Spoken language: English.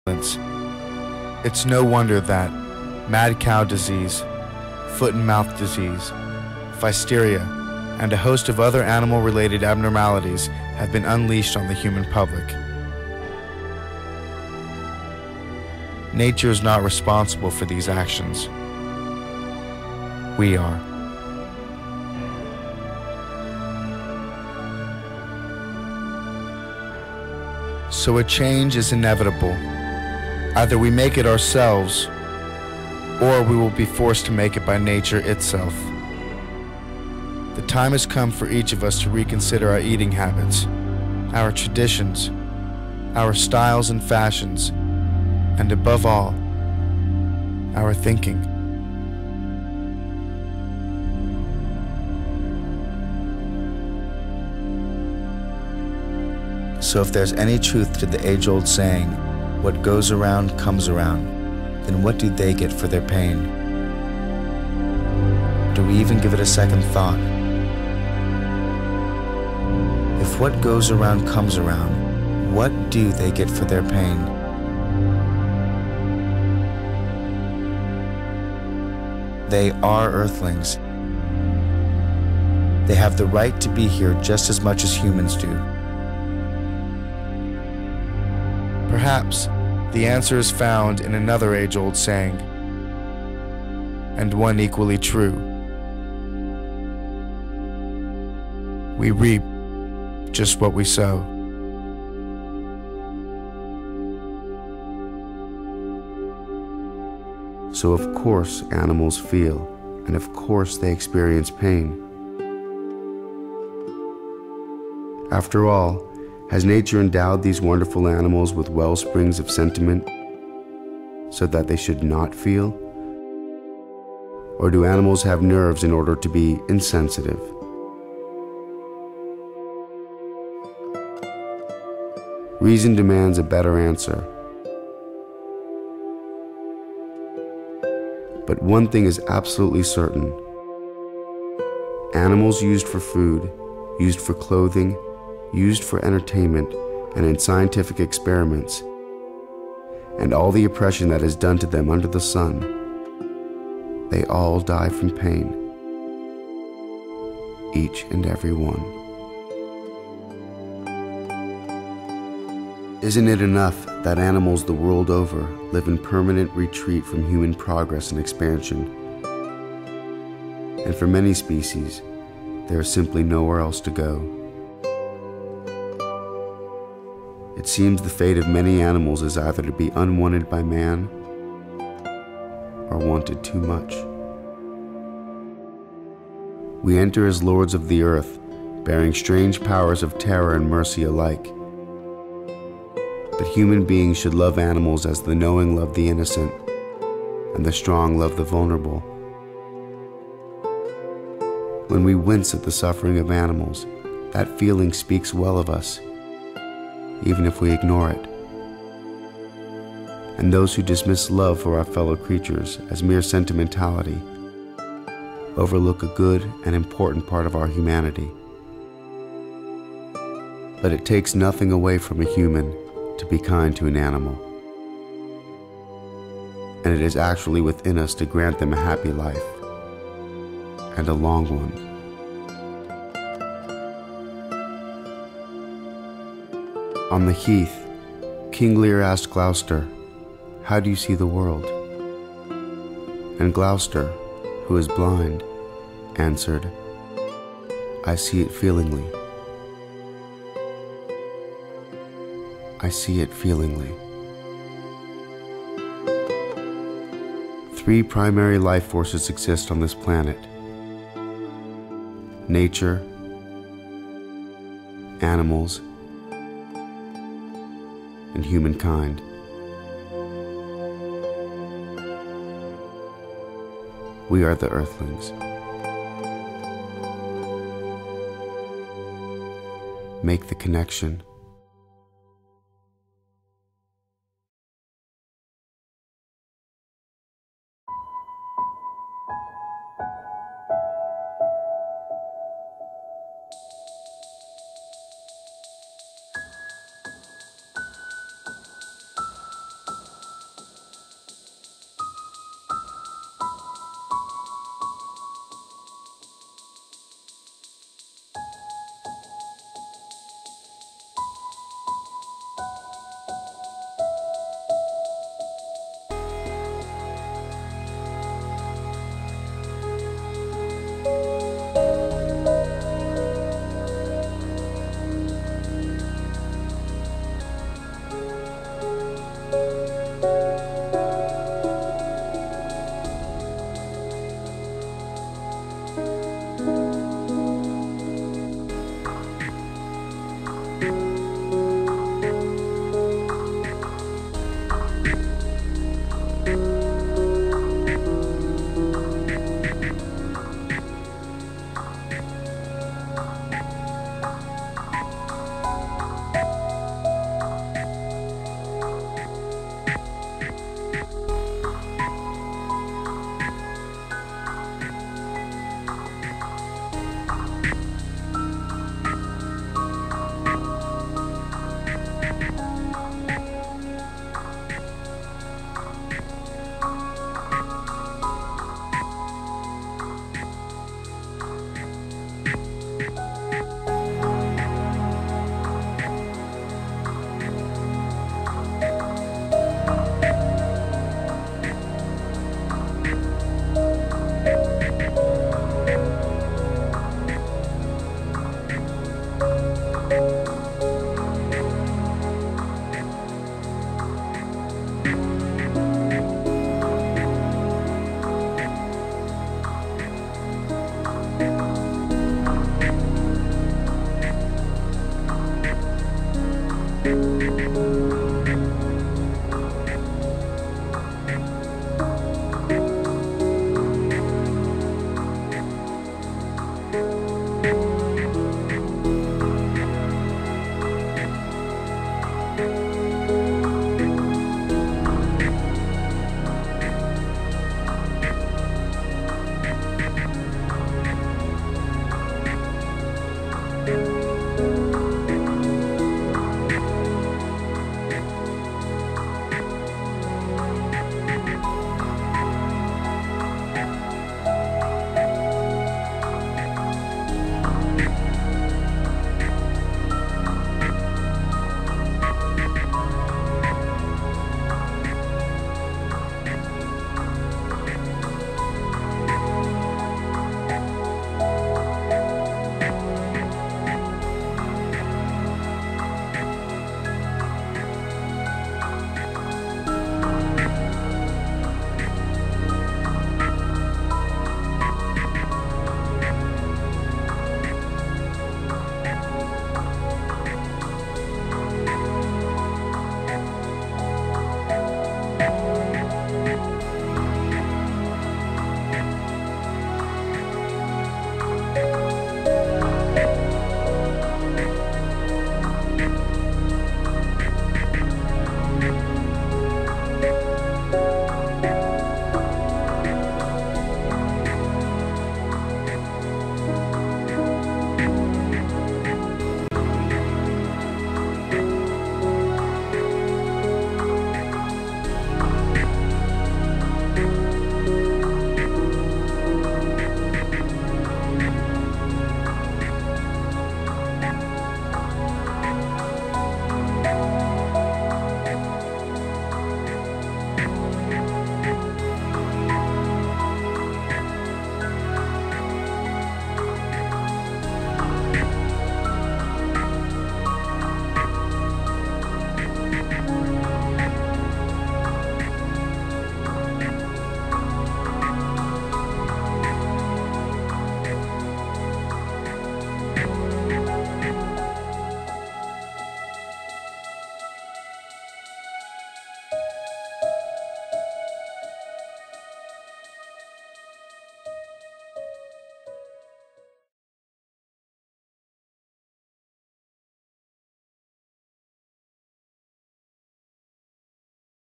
It's no wonder that mad cow disease, foot and mouth disease, physteria, and a host of other animal-related abnormalities have been unleashed on the human public. Nature is not responsible for these actions. We are. So a change is inevitable. Either we make it ourselves, or we will be forced to make it by nature itself. The time has come for each of us to reconsider our eating habits, our traditions, our styles and fashions, and above all, our thinking. So if there's any truth to the age-old saying, what goes around comes around, then what do they get for their pain? Do we even give it a second thought? If what goes around comes around, what do they get for their pain? They are Earthlings. They have the right to be here just as much as humans do. Perhaps the answer is found in another age-old saying, and one equally true. We reap just what we sow. So of course animals feel, and of course they experience pain. After all, has nature endowed these wonderful animals with well springs of sentiment so that they should not feel? Or do animals have nerves in order to be insensitive? Reason demands a better answer. But one thing is absolutely certain. Animals used for food, used for clothing, used for entertainment, and in scientific experiments, and all the oppression that is done to them under the sun, they all die from pain. Each and every one. Isn't it enough that animals the world over live in permanent retreat from human progress and expansion? And for many species, there is simply nowhere else to go. It seems the fate of many animals is either to be unwanted by man or wanted too much. We enter as lords of the earth, bearing strange powers of terror and mercy alike. But human beings should love animals as the knowing love the innocent, and the strong love the vulnerable. When we wince at the suffering of animals, that feeling speaks well of us, even if we ignore it. And those who dismiss love for our fellow creatures as mere sentimentality overlook a good and important part of our humanity. But it takes nothing away from a human to be kind to an animal. And it is actually within us to grant them a happy life, and a long one. On the heath, King Lear asked Gloucester, "How do you see the world?" And Gloucester, who is blind, answered, "I see it feelingly. I see it feelingly." Three primary life forces exist on this planet: nature, animals, and humankind. We are the Earthlings. Make the connection.